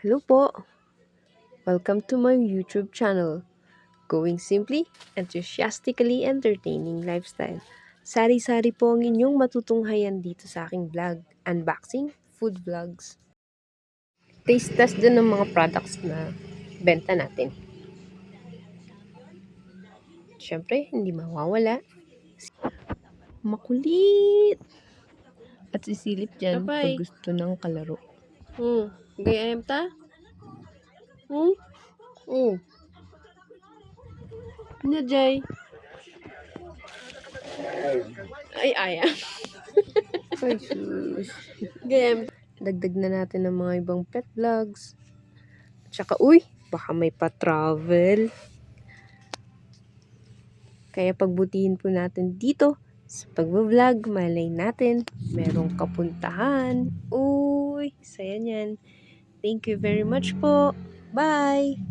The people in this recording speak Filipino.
Hello po! Welcome to my YouTube channel, Going Simply, Enthusiastically Entertaining Lifestyle. Sari-sari po ang inyong matutunghayan dito sa aking vlog, unboxing, food vlogs. Taste test din ng mga products na benta natin. Siyempre, hindi mawawala. Makulit! At sisilip dyan pag gusto ng kalaro. Gayam ta? Jay. Ay. Ay, sus. Gayam. Dagdag na natin ng mga ibang pet vlogs. Tsaka, baka may pa-travel. Kaya pagbutihin po natin dito sa pag-vlog, malay natin, merong kapuntahan. Saya niyan. Thank you very much po. Bye!